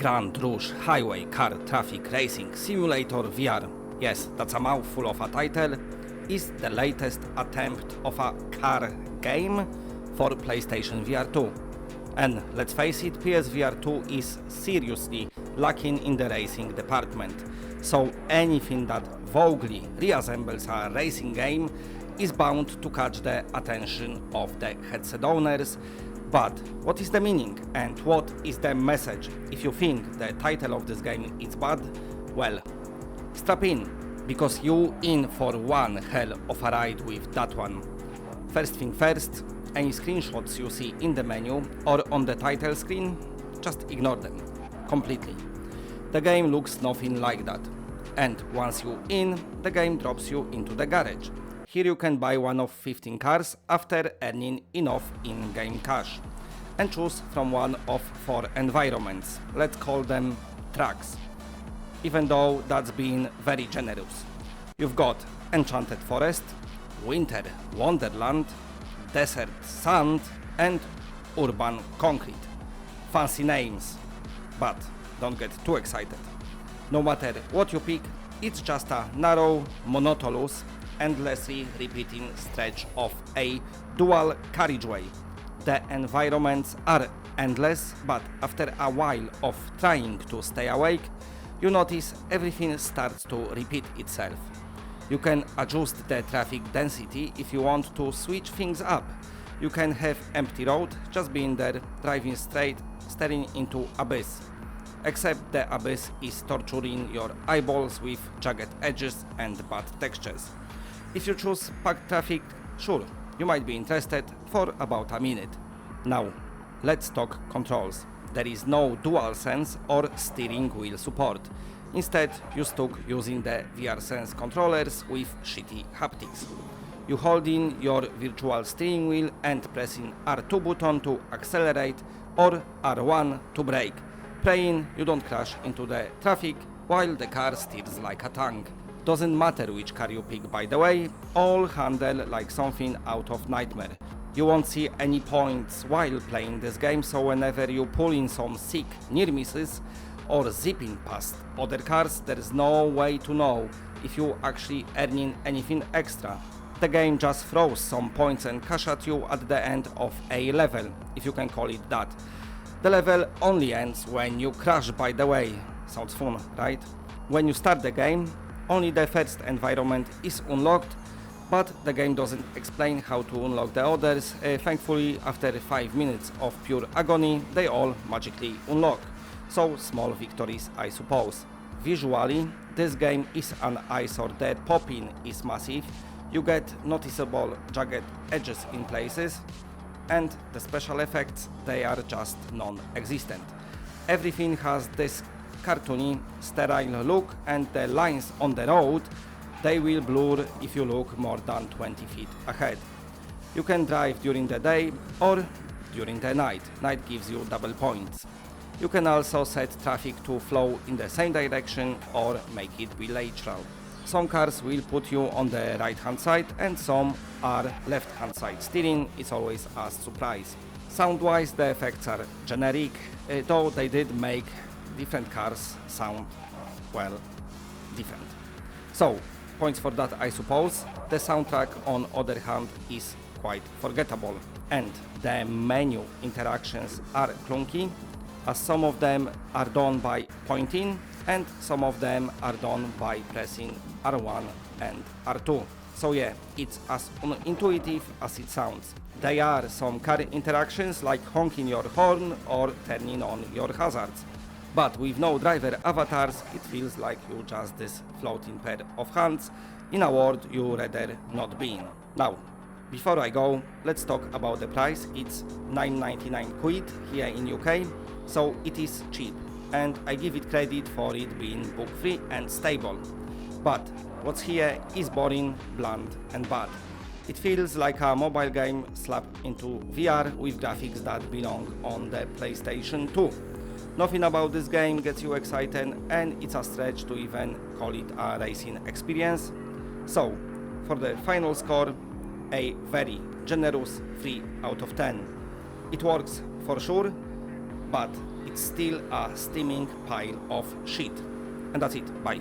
Grand Rouge Highway Car Traffic Racing Simulator VR, yes, that's a mouthful of a title, is the latest attempt of a car game for PlayStation VR2. And let's face it, PSVR2 is seriously lacking in the racing department, so anything that vaguely reassembles a racing game is bound to catch the attention of the headset owners. But what is the meaning and what is the message? If you think the title of this game is bad, well, strap in, because you in for one hell of a ride with that one. First thing first, any screenshots you see in the menu or on the title screen, just ignore them completely. The game looks nothing like that. And once you in, the game drops you into the garage. Here you can buy one of 15 cars after earning enough in-game cash and choose from one of 4 environments, let's call them tracks, even though that's being very generous. You've got Enchanted Forest, Winter Wonderland, Desert Sand and Urban Concrete. Fancy names, but don't get too excited. No matter what you pick, it's just a narrow, monotonous, endlessly repeating stretch of a dual carriageway. The environments are endless, but after a while of trying to stay awake, you notice everything starts to repeat itself. You can adjust the traffic density if you want to switch things up. You can have empty road, just being there, driving straight, staring into abyss. Except the abyss is torturing your eyeballs with jagged edges and bad textures. If you choose packed traffic, sure, you might be interested for about a minute. Now, let's talk controls. There is no DualSense or steering wheel support. Instead, you stuck using the VRSense controllers with shitty haptics. You hold in your virtual steering wheel and pressing R2 button to accelerate or R1 to brake, praying you don't crash into the traffic while the car steers like a tank. Doesn't matter which car you pick, by the way, all handle like something out of Nightmare. You won't see any points while playing this game, so whenever you pull in some sick near misses or zipping past other cars, there is no way to know if you actually earning anything extra. The game just throws some points and cash at you at the end of a level, if you can call it that. The level only ends when you crash, by the way. Sounds fun, right? When you start the game, only the first environment is unlocked, but the game doesn't explain how to unlock the others. Thankfully, after 5 minutes of pure agony, they all magically unlock. So, small victories, I suppose. Visually, this game is an eyesore. The pop-in is massive, you get noticeable jagged edges in places, and the special effects, they are just non-existent. Everything has this cartoony, sterile look, and the lines on the road, they will blur if you look more than 20 feet ahead. You can drive during the day or during the night. Night gives you double points. You can also set traffic to flow in the same direction or make it bilateral. Some cars will put you on the right hand side and some are left hand side. Steering is always a surprise. Sound wise, the effects are generic, though they did make different cars sound, well, different. So, points for that, I suppose. The soundtrack, on other hand, is quite forgettable, and the menu interactions are clunky, as some of them are done by pointing and some of them are done by pressing R1 and R2. So yeah, it's as unintuitive as it sounds. There are some car interactions like honking your horn or turning on your hazards. But with no driver avatars, it feels like you just this floating pair of hands in a world you rather not be in. Now, before I go, let's talk about the price. It's 9.99 quid here in UK, so it is cheap, and I give it credit for it being bug-free and stable. But what's here is boring, bland and bad. It feels like a mobile game slapped into VR with graphics that belong on the PlayStation 2. Nothing about this game gets you excited, and it's a stretch to even call it a racing experience. So, for the final score, a very generous 3 out of 10. It works for sure, but it's still a steaming pile of shit. And that's it. Bye.